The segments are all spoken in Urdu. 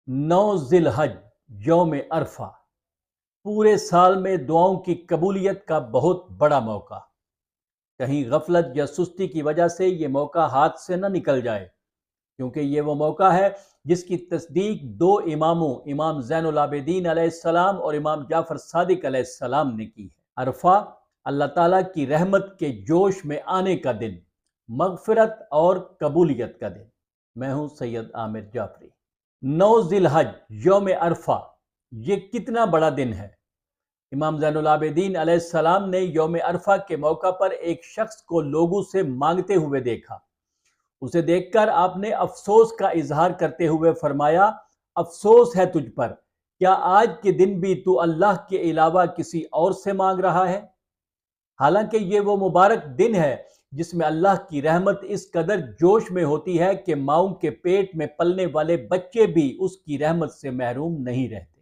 9 ذی الحج یوم عرفہ پورے سال میں دعاؤں کی قبولیت کا بہت بڑا موقع۔ کہیں غفلت یا سستی کی وجہ سے یہ موقع ہاتھ سے نہ نکل جائے، کیونکہ یہ وہ موقع ہے جس کی تصدیق دو اماموں، امام زین العابدین علیہ السلام اور امام جعفر صادق علیہ السلام نے کی ہے۔ عرفہ اللہ تعالیٰ کی رحمت کے جوش میں آنے کا دن، مغفرت اور قبولیت کا دن۔ میں ہوں سید عامر جعفری۔ 9 ذی الحج یوم عرفہ، یہ کتنا بڑا دن ہے۔ امام زین العابدین علیہ السلام نے یوم عرفہ کے موقع پر ایک شخص کو لوگوں سے مانگتے ہوئے دیکھا۔ اسے دیکھ کر آپ نے افسوس کا اظہار کرتے ہوئے فرمایا، افسوس ہے تجھ پر، کیا آج کے دن بھی تو اللہ کے علاوہ کسی اور سے مانگ رہا ہے؟ حالانکہ یہ وہ مبارک دن ہے جس میں اللہ کی رحمت اس قدر جوش میں ہوتی ہے کہ ماؤں کے پیٹ میں پلنے والے بچے بھی اس کی رحمت سے محروم نہیں رہتے۔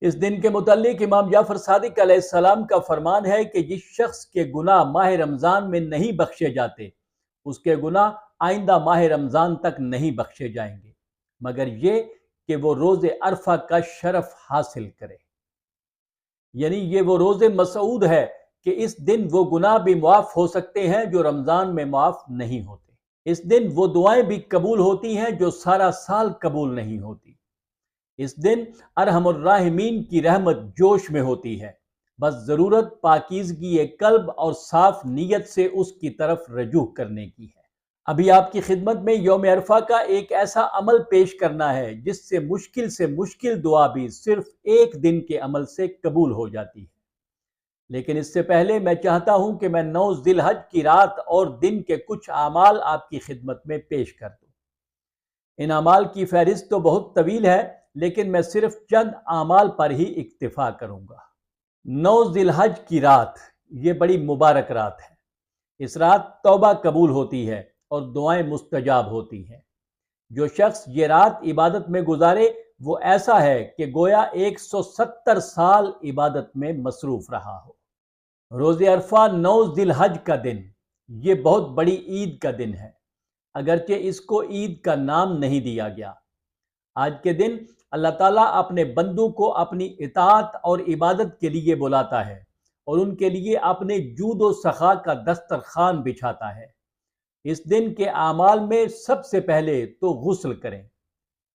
اس دن کے متعلق امام جعفر صادق علیہ السلام کا فرمان ہے کہ جس شخص کے گناہ ماہ رمضان میں نہیں بخشے جاتے، اس کے گناہ آئندہ ماہ رمضان تک نہیں بخشے جائیں گے، مگر یہ کہ وہ روز عرفہ کا شرف حاصل کرے۔ یعنی یہ وہ روز مسعود ہے کہ اس دن وہ گناہ بھی معاف ہو سکتے ہیں جو رمضان میں معاف نہیں ہوتے۔ اس دن وہ دعائیں بھی قبول ہوتی ہیں جو سارا سال قبول نہیں ہوتی۔ اس دن ارحم الراحمین کی رحمت جوش میں ہوتی ہے، بس ضرورت پاکیزگی قلب اور صاف نیت سے اس کی طرف رجوع کرنے کی ہے۔ ابھی آپ کی خدمت میں یوم عرفہ کا ایک ایسا عمل پیش کرنا ہے جس سے مشکل دعا بھی صرف ایک دن کے عمل سے قبول ہو جاتی ہے۔ لیکن اس سے پہلے میں چاہتا ہوں کہ میں 9 ذی الحج کی رات اور دن کے کچھ اعمال آپ کی خدمت میں پیش کر دوں۔ ان اعمال کی فہرست تو بہت طویل ہے، لیکن میں صرف چند اعمال پر ہی اکتفا کروں گا۔ 9 ذی الحج کی رات، یہ بڑی مبارک رات ہے۔ اس رات توبہ قبول ہوتی ہے اور دعائیں مستجاب ہوتی ہیں۔ جو شخص یہ رات عبادت میں گزارے وہ ایسا ہے کہ گویا 170 سال عبادت میں مصروف رہا ہو۔ روز عرفہ 9 ذی الحج کا دن، یہ بہت بڑی عید کا دن ہے، اگرچہ اس کو عید کا نام نہیں دیا گیا۔ آج کے دن اللہ تعالیٰ اپنے بندوں کو اپنی اطاعت اور عبادت کے لیے بلاتا ہے اور ان کے لیے اپنے جود و سخا کا دسترخوان بچھاتا ہے۔ اس دن کے اعمال میں سب سے پہلے تو غسل کریں،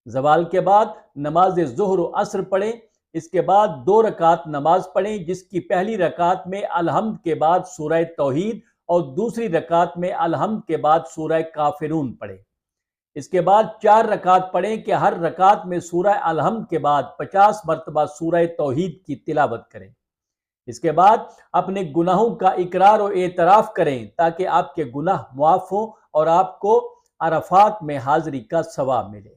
زوال کے بعد نماز ظہر و عصر پڑھیں، اس کے بعد 2 رکعت نماز پڑھیں جس کی پہلی رکعت میں الحمد کے بعد سورہ توحید اور دوسری رکعت میں الحمد کے بعد سورہ کافرون پڑھیں۔ اس کے بعد 4 رکعت پڑھیں کہ ہر رکعت میں سورہ الحمد کے بعد 50 مرتبہ سورہ توحید کی تلاوت کریں۔ اس کے بعد اپنے گناہوں کا اقرار و اعتراف کریں تاکہ آپ کے گناہ معاف ہوں اور آپ کو عرفات میں حاضری کا ثواب ملے۔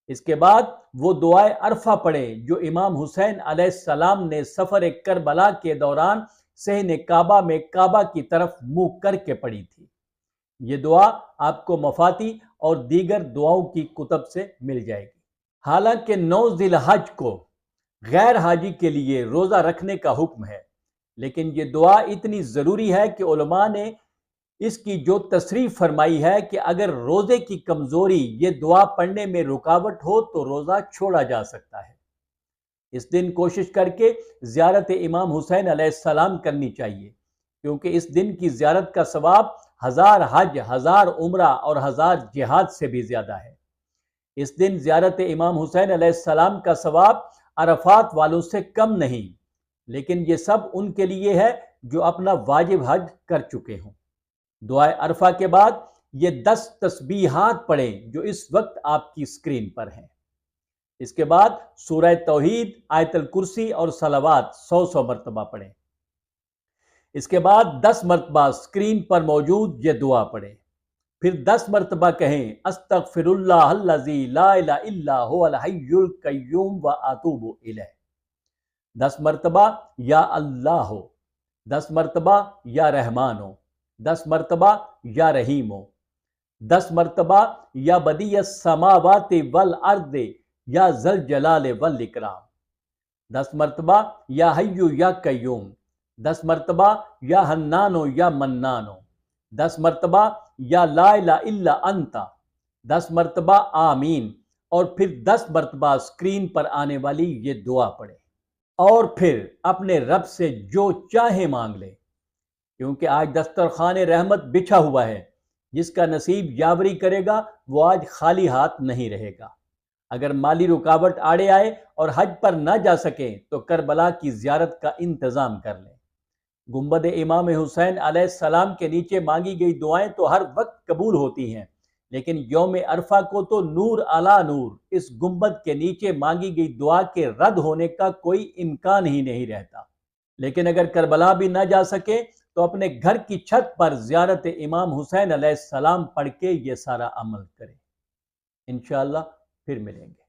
اس کے بعد وہ دعائے عرفہ پڑھیں جو امام حسین علیہ السلام نے سفر کربلا کے دوران صحن کعبہ میں کعبہ کی طرف منہ کر کے پڑھی تھی۔ یہ دعا آپ کو مفاتی اور دیگر دعاؤں کی کتب سے مل جائے گی۔ حالانکہ 9 ذی الحج کو غیر حاجی کے لیے روزہ رکھنے کا حکم ہے، لیکن یہ دعا اتنی ضروری ہے کہ علماء نے اس کی جو تصریح فرمائی ہے کہ اگر روزے کی کمزوری یہ دعا پڑھنے میں رکاوٹ ہو تو روزہ چھوڑا جا سکتا ہے۔ اس دن کوشش کر کے زیارت امام حسین علیہ السلام کرنی چاہیے، کیونکہ اس دن کی زیارت کا ثواب 1000 حج، 1000 عمرہ اور 1000 جہاد سے بھی زیادہ ہے۔ اس دن زیارت امام حسین علیہ السلام کا ثواب عرفات والوں سے کم نہیں، لیکن یہ سب ان کے لیے ہے جو اپنا واجب حج کر چکے ہوں۔ دعائے عرفہ کے بعد یہ 10 تسبیحات پڑھیں جو اس وقت آپ کی اسکرین پر ہیں۔ اس کے بعد سورہ توحید، آیت الکرسی اور صلوات 100 مرتبہ پڑھیں۔ اس کے بعد 10 مرتبہ اسکرین پر موجود یہ دعا پڑھیں، پھر 10 مرتبہ کہیں استغفر اللہ الذی لا الہ الا هو الحی القیوم واتوب الیہ۔ 10 مرتبہ یا اللہ ہو، 10 مرتبہ یا رحمان ہو، 10 مرتبہ یا رحیم ہو، 10 مرتبہ یا بدیع السماوات والارض یا ذی الجلال والاکرام، 10 مرتبہ یا حی یا قیوم، 10 مرتبہ یا حنان یا منان، 10 مرتبہ یا لا الہ الا انت، 10 مرتبہ آمین اور پھر 10 مرتبہ اسکرین پر آنے والی یہ دعا پڑھے اور پھر اپنے رب سے جو چاہے مانگ لے، کیونکہ آج دسترخوان رحمت بچھا ہوا ہے۔ جس کا نصیب یاوری کرے گا وہ آج خالی ہاتھ نہیں رہے گا۔ اگر مالی رکاوٹ آڑے آئے اور حج پر نہ جا سکیں تو کربلا کی زیارت کا انتظام کر لیں۔ گنبد امام حسین علیہ السلام کے نیچے مانگی گئی دعائیں تو ہر وقت قبول ہوتی ہیں، لیکن یوم عرفہ کو تو نور علی نور اس گنبد کے نیچے مانگی گئی دعا کے رد ہونے کا کوئی امکان ہی نہیں رہتا۔ لیکن اگر کربلا بھی نہ جا سکے تو اپنے گھر کی چھت پر زیارت امام حسین علیہ السلام پڑھ کے یہ سارا عمل کرے۔ انشاءاللہ پھر ملیں گے۔